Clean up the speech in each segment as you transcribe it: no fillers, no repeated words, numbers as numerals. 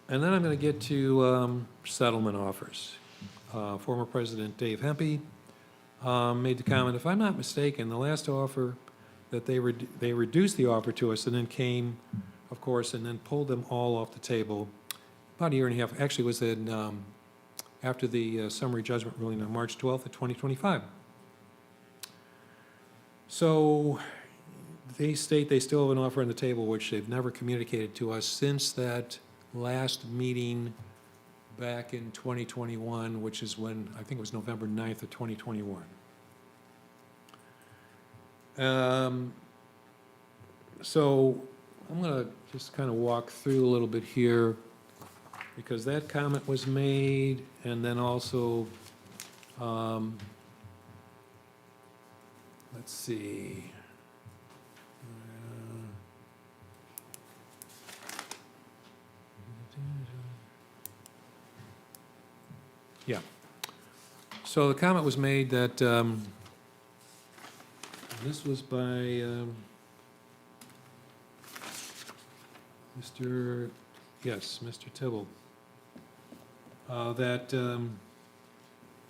And then I'm going to get to settlement offers. Former President Dave Hempy made the comment, if I'm not mistaken, the last offer that they reduced the offer to us and then came, of course, and then pulled them all off the table about a year and a half. Actually, it was in, after the summary judgment ruling on March 12th of 2025. So they state they still have an offer on the table, which they've never communicated to us since that last meeting back in 2021, which is when, I think it was November 9th of 2021. So I'm going to just kind of walk through a little bit here, because that comment was made, and then also, let's see. Yeah. So the comment was made that, this was by Mr. Tibble, that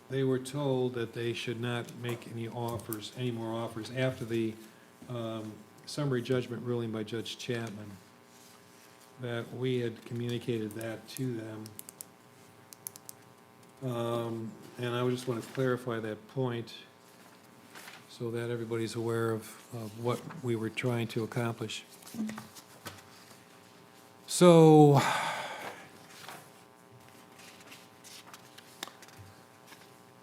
they were told that they should not make any more offers after the summary judgment ruling by Judge Chapman, that we had communicated that to them. And I would just want to clarify that point so that everybody's aware of what we were trying to accomplish. So,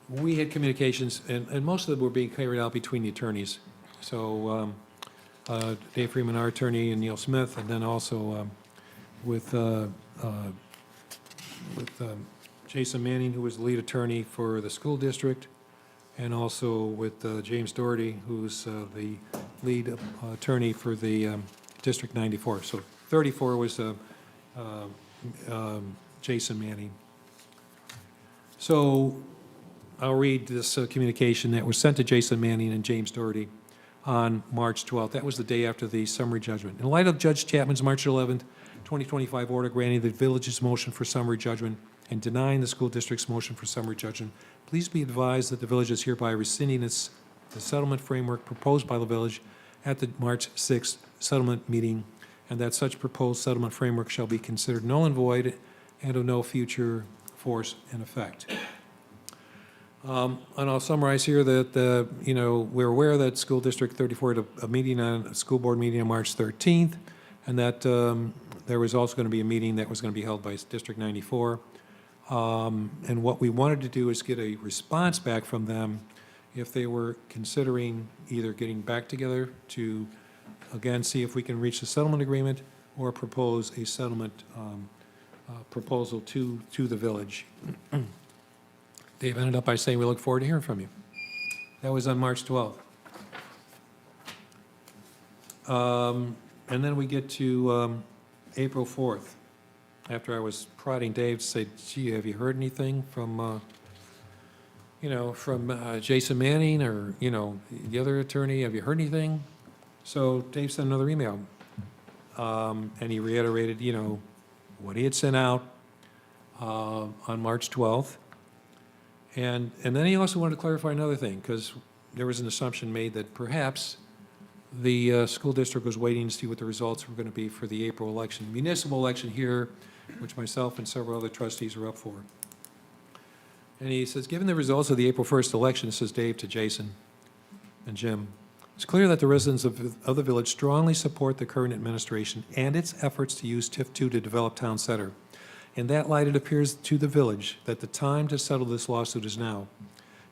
we had communications, and most of them were being carried out between the attorneys. So, Dave Freeman, our attorney, and Neil Smith, and then also with Jason Manning, who was the lead attorney for the school district, and also with James Doherty, who's the lead attorney for the District 94. So 34 was Jason Manning. So I'll read this communication that was sent to Jason Manning and James Doherty on March 12th. That was the day after the summary judgment. In light of Judge Chapman's March 11th, 2025 order granting the village's motion for summary judgment and denying the school district's motion for summary judgment, please be advised that the village is hereby rescinding the settlement framework proposed by the village at the March 6th settlement meeting, and that such proposed settlement framework shall be considered null and void and of no future force and effect. And I'll summarize here that, we're aware that School District 34 had a school board meeting on March 13th, and that there was also going to be a meeting that was going to be held by District 94. And what we wanted to do is get a response back from them if they were considering either getting back together to, again, see if we can reach a settlement agreement or propose a settlement proposal to the village. Dave ended up by saying, we look forward to hearing from you. That was on March 12th. And then we get to April 4th, after I was prodding Dave to say, gee, have you heard anything from, Jason Manning or, the other attorney? Have you heard anything? So Dave sent another email, and he reiterated, what he had sent out on March 12th. And then he also wanted to clarify another thing, because there was an assumption made that perhaps the school district was waiting to see what the results were going to be for the April election, municipal election here, which myself and several other trustees are up for. And he says, given the results of the April 1st election, says Dave to Jason and Jim, it's clear that the residents of the village strongly support the current administration and its efforts to use TIF 2 to develop town center. In that light, it appears to the village that the time to settle this lawsuit is now.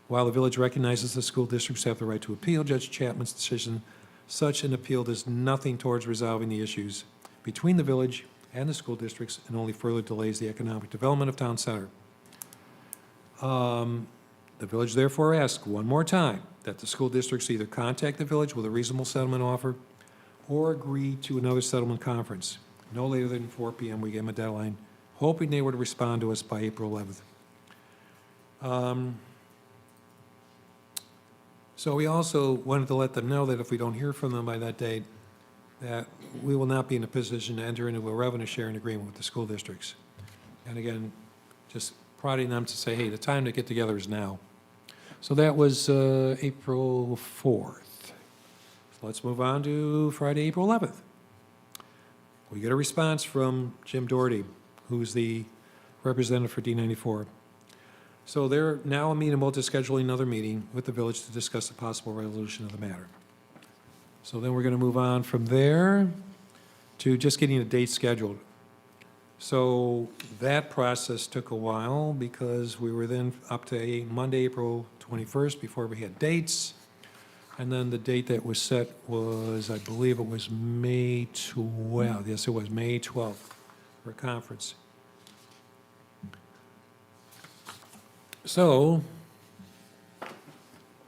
While the village recognizes the school districts have the right to appeal Judge Chapman's decision, such an appeal does nothing towards resolving the issues between the village and the school districts and only further delays the economic development of town center. The village therefore asks one more time that the school districts either contact the village with a reasonable settlement offer or agree to another settlement conference. No later than 4 p.m. we gave them a deadline, hoping they would respond to us by April 11th. So we also wanted to let them know that if we don't hear from them by that date, that we will not be in a position to enter into a revenue sharing agreement with the school districts. And again, just prodding them to say, hey, the time to get together is now. So that was April 4th. Let's move on to Friday, April 11th. We get a response from Jim Doherty, who's the representative for D94. So they're now amenable to scheduling another meeting with the village to discuss the possible resolution of the matter. So then we're going to move on from there to just getting a date scheduled. So that process took a while because we were then up to a Monday, April 21st before we had dates. And then the date that was set was, I believe it was May 12th. Yes, it was May 12th for a conference. So,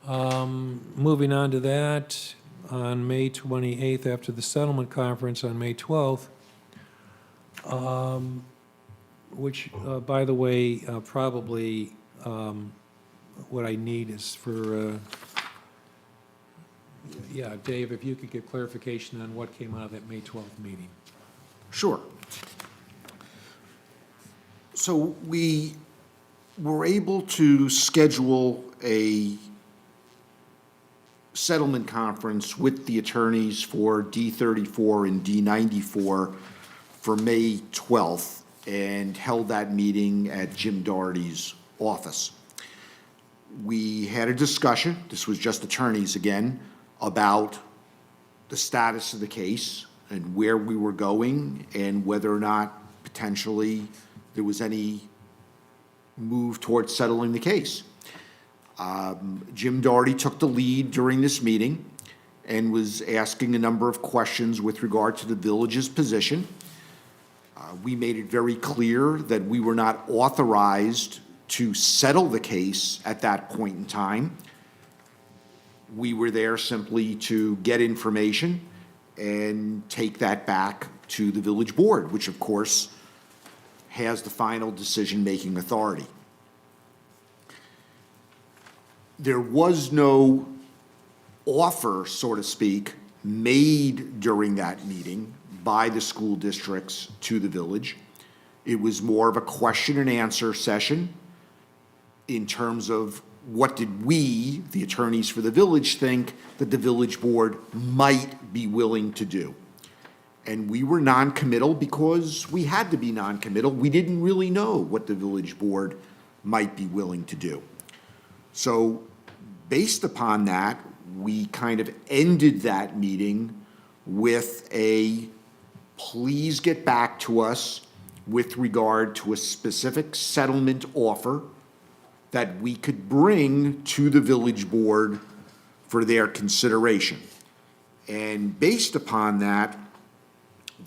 moving on to that, on May 28th, after the settlement conference on May 12th, which, by the way, probably what I need is for, yeah, Dave, if you could get clarification on what came out of that May 12th meeting. Sure. So we were able to schedule a settlement conference with the attorneys for D34 and D94 for May 12th and held that meeting at Jim Doherty's office. We had a discussion, this was just attorneys again, about the status of the case and where we were going and whether or not potentially there was any move towards settling the case. Jim Doherty took the lead during this meeting and was asking a number of questions with regard to the village's position. We made it very clear that we were not authorized to settle the case at that point in time. We were there simply to get information and take that back to the village board, which of course has the final decision-making authority. There was no offer, so to speak, made during that meeting by the school districts to the village. It was more of a question and answer session in terms of what did we, the attorneys for the village, think that the village board might be willing to do. And we were non-committal because we had to be non-committal. We didn't really know what the village board might be willing to do. So based upon that, we kind of ended that meeting with a please get back to us with regard to a specific settlement offer that we could bring to the village board for their consideration. And based upon that,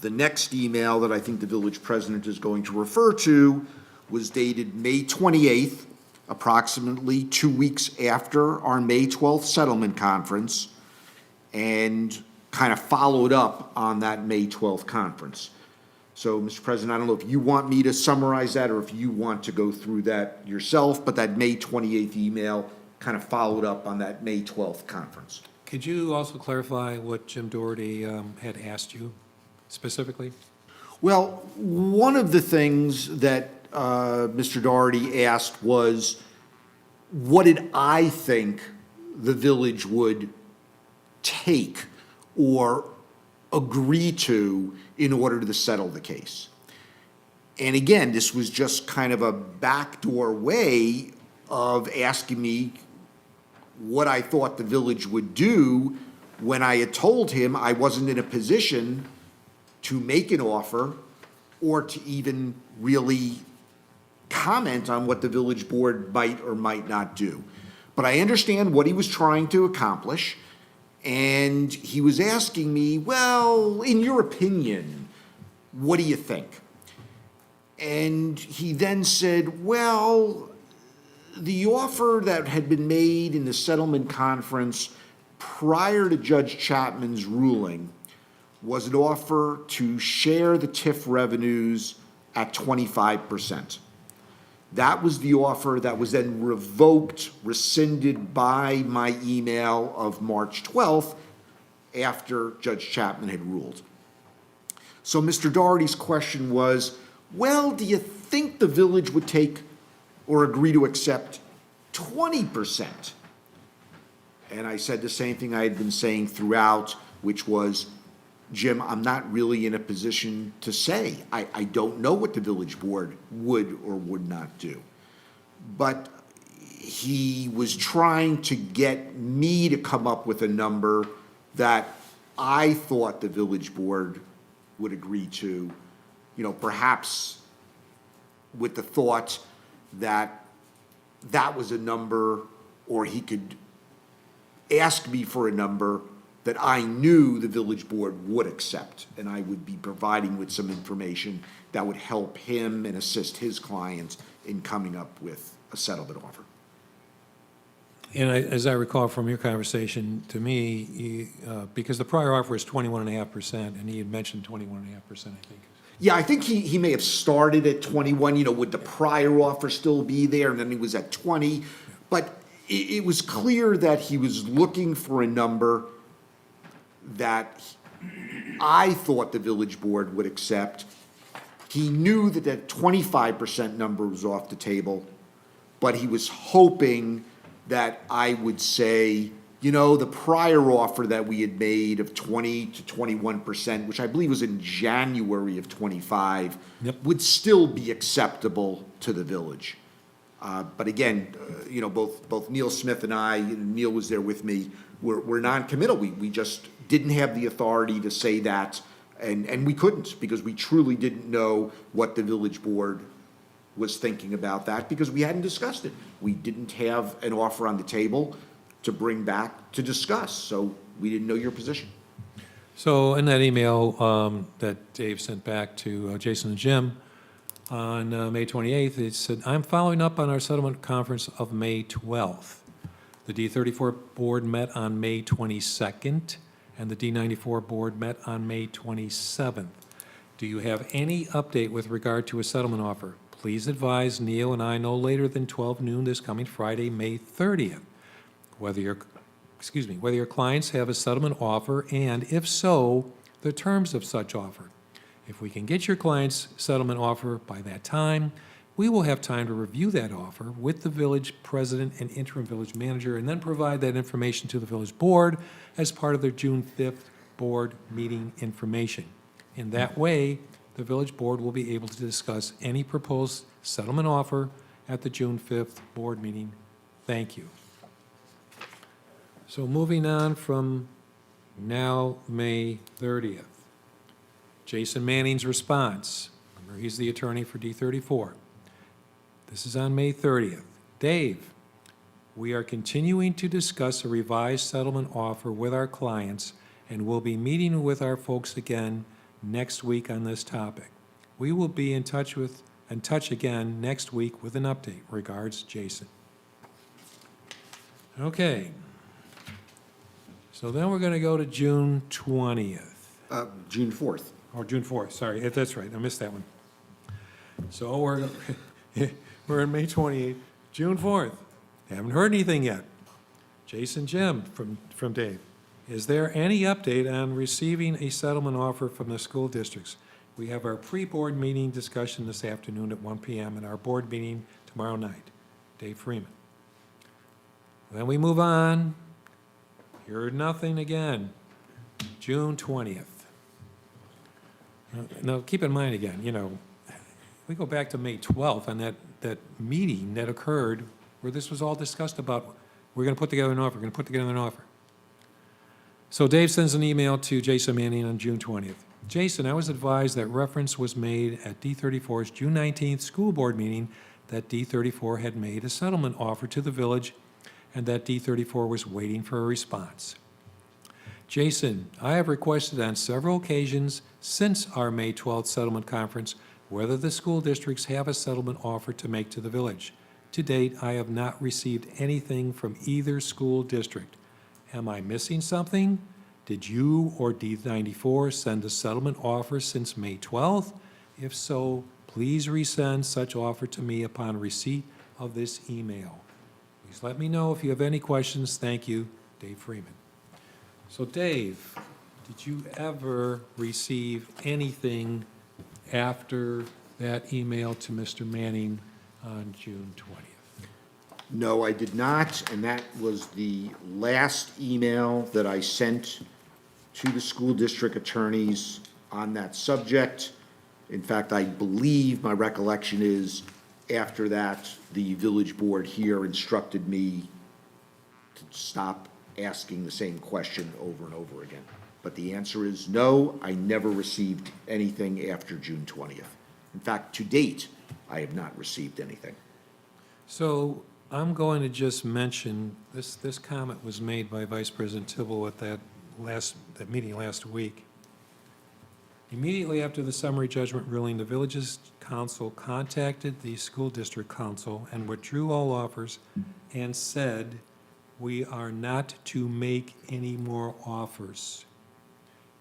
the next email that I think the village president is going to refer to was dated May 28th, approximately 2 weeks after our May 12th settlement conference, and kind of followed up on that May 12th conference. So, Mr. President, I don't know if you want me to summarize that or if you want to go through that yourself, but that May 28th email kind of followed up on that May 12th conference. Could you also clarify what Jim Doherty had asked you specifically? Well, one of the things that Mr. Doherty asked was, what did I think the village would take or agree to in order to settle the case? And again, this was just kind of a backdoor way of asking me what I thought the village would do when I had told him I wasn't in a position to make an offer or to even really comment on what the village board might or might not do. But I understand what he was trying to accomplish, and he was asking me, well, in your opinion, what do you think? And he then said, well, the offer that had been made in the settlement conference prior to Judge Chapman's ruling was an offer to share the TIF revenues at 25%. That was the offer that was then revoked, rescinded by my email of March 12th after Judge Chapman had ruled. So Mr. Doherty's question was, well, do you think the village would take or agree to accept 20%. And I said the same thing I had been saying throughout, which was, Jim, I'm not really in a position to say. I don't know what the village board would or would not do. But he was trying to get me to come up with a number that I thought the village board would agree to, perhaps with the thought that that was a number, or he could ask me for a number that I knew the village board would accept, and I would be providing with some information that would help him and assist his clients in coming up with a settlement offer. And as I recall from your conversation to me, because the prior offer is 21.5%, and he had mentioned 21.5%, I think. Yeah, I think he may have started at 21, would the prior offer still be there, and then he was at 20. But it was clear that he was looking for a number that I thought the village board would accept. He knew that that 25% number was off the table, but he was hoping that I would say, the prior offer that we had made of 20 to 21%, which I believe was in January of 25, Yep. would still be acceptable to the village. But again, both Neil Smith and I, Neil was there with me, we're non-committal. We just didn't have the authority to say that, and we couldn't, because we truly didn't know what the village board was thinking about that, because we hadn't discussed it. We didn't have an offer on the table to bring back to discuss, so we didn't know your position. So in that email that Dave sent back to Jason and Jim on May 28th, it said, I'm following up on our settlement conference of May 12th. The D34 board met on May 22nd, and the D94 board met on May 27th. Do you have any update with regard to a settlement offer? Please advise Neil and I no later than 12 noon this coming Friday, May 30th. Whether your clients have a settlement offer, and if so, the terms of such offer. If we can get your client's settlement offer by that time, we will have time to review that offer with the village president and interim village manager, and then provide that information to the village board as part of their June 5th board meeting information. In that way, the village board will be able to discuss any proposed settlement offer at the June 5th board meeting. Thank you. So moving on from now, May 30th. Jason Manning's response. Remember, he's the attorney for D34. This is on May 30th. Dave, we are continuing to discuss a revised settlement offer with our clients, and we'll be meeting with our folks again next week on this topic. We will be in touch again next week with an update. Regards, Jason. Okay. So then we're going to go to June 20th. June 4th. Or June 4th, sorry, that's right, I missed that one. So we're in May 28th, June 4th. Haven't heard anything yet. Jason Jim from Dave. Is there any update on receiving a settlement offer from the school districts? We have our pre-board meeting discussion this afternoon at 1 p.m. and our board meeting tomorrow night. Dave Freeman. Then we move on. Heard nothing again. June 20th. Now, keep in mind again, we go back to May 12th on that meeting that occurred where this was all discussed about, we're going to put together an offer, So Dave sends an email to Jason Manning on June 20th. Jason, I was advised that reference was made at D34's June 19th school board meeting that D34 had made a settlement offer to the village and that D34 was waiting for a response. Jason, I have requested on several occasions since our May 12th settlement conference whether the school districts have a settlement offer to make to the village. To date, I have not received anything from either school district. Am I missing something? Did you or D94 send a settlement offer since May 12th? If so, please resend such offer to me upon receipt of this email. Please let me know if you have any questions. Thank you, Dave Freeman. So Dave, did you ever receive anything after that email to Mr. Manning on June 20th? No, I did not, and that was the last email that I sent to the school district attorneys on that subject. In fact, I believe, my recollection is, after that, the village board here instructed me to stop asking the same question over and over again. But the answer is no, I never received anything after June 20th. In fact, to date, I have not received anything. So I'm going to just mention, this comment was made by Vice President Tibble at that meeting last week. Immediately after the summary judgment ruling, the village's council contacted the school district council and withdrew all offers and said, "We are not to make any more offers."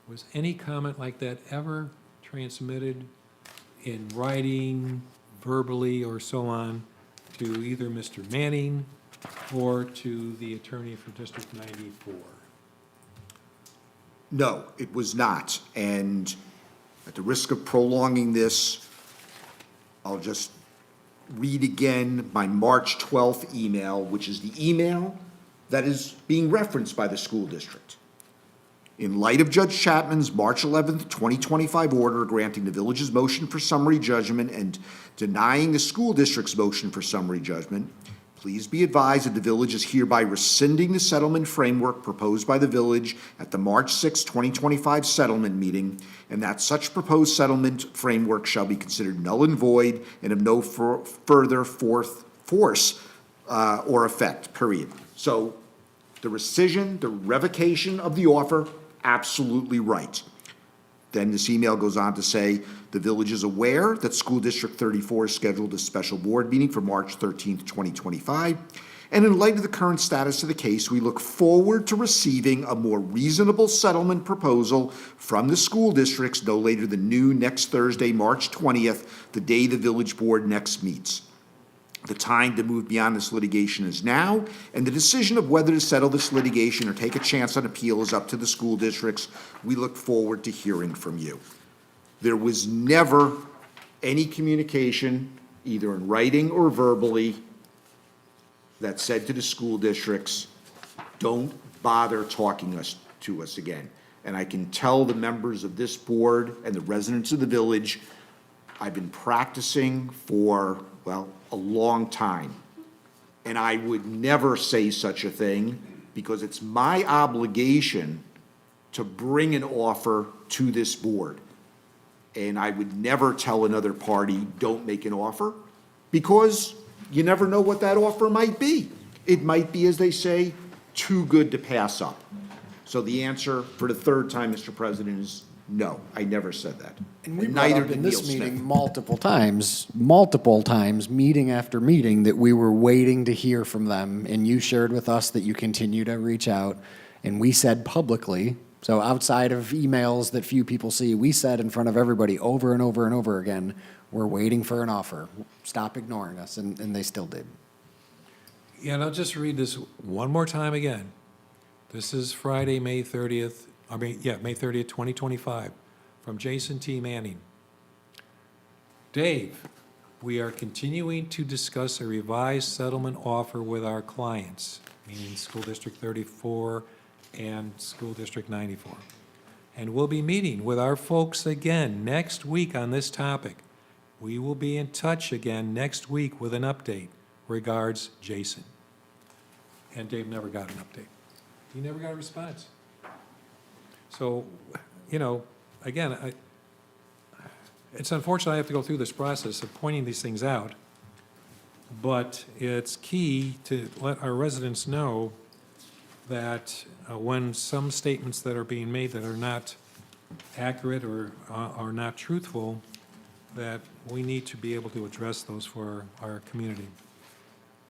Was any comment like that ever transmitted in writing, verbally, or so on to either Mr. Manning or to the attorney for District 94? No, it was not. And at the risk of prolonging this, I'll just read again my March 12th email, which is the email that is being referenced by the school district. In light of Judge Chapman's March 11th, 2025 order granting the village's motion for summary judgment and denying the school district's motion for summary judgment, please be advised that the village is hereby rescinding the settlement framework proposed by the village at the March 6, 2025 settlement meeting, and that such proposed settlement framework shall be considered null and void and of no further force or effect, period. So the rescission, the revocation of the offer, absolutely right. Then this email goes on to say, the village is aware that School District 34 has scheduled a special board meeting for March 13th, 2025. And in light of the current status of the case, we look forward to receiving a more reasonable settlement proposal from the school districts no later than noon next Thursday, March 20th, the day the village board next meets. The time to move beyond this litigation is now, and the decision of whether to settle this litigation or take a chance on appeal is up to the school districts. We look forward to hearing from you. There was never any communication, either in writing or verbally, that said to the school districts, don't bother talking to us again. And I can tell the members of this board and the residents of the village, I've been practicing for, well, a long time. And I would never say such a thing because it's my obligation to bring an offer to this board. And I would never tell another party, don't make an offer, because you never know what that offer might be. It might be, as they say, too good to pass up. So the answer for the third time, Mr. President, is no, I never said that. And we And brought neither up did in Neil this meeting Smith. multiple times, meeting after meeting, that we were waiting to hear from them, and you shared with us that you continue to reach out, and we said publicly, so outside of emails that few people see, we said in front of everybody over and over and over again, we're waiting for an offer. Stop ignoring us, and they still did. Yeah, and I'll just read this one more time again. This is Friday, May 30th, May 30th, 2025, from Jason T. Manning. Dave, we are continuing to discuss a revised settlement offer with our clients, meaning School District 34 and School District 94. And we'll be meeting with our folks again next week on this topic. We will be in touch again next week with an update. Regards, Jason. And Dave never got an update. He never got a response. So, again, it's unfortunate I have to go through this process of pointing these things out, but it's key to let our residents know that when some statements that are being made that are not accurate or are not truthful, that we need to be able to address those for our community.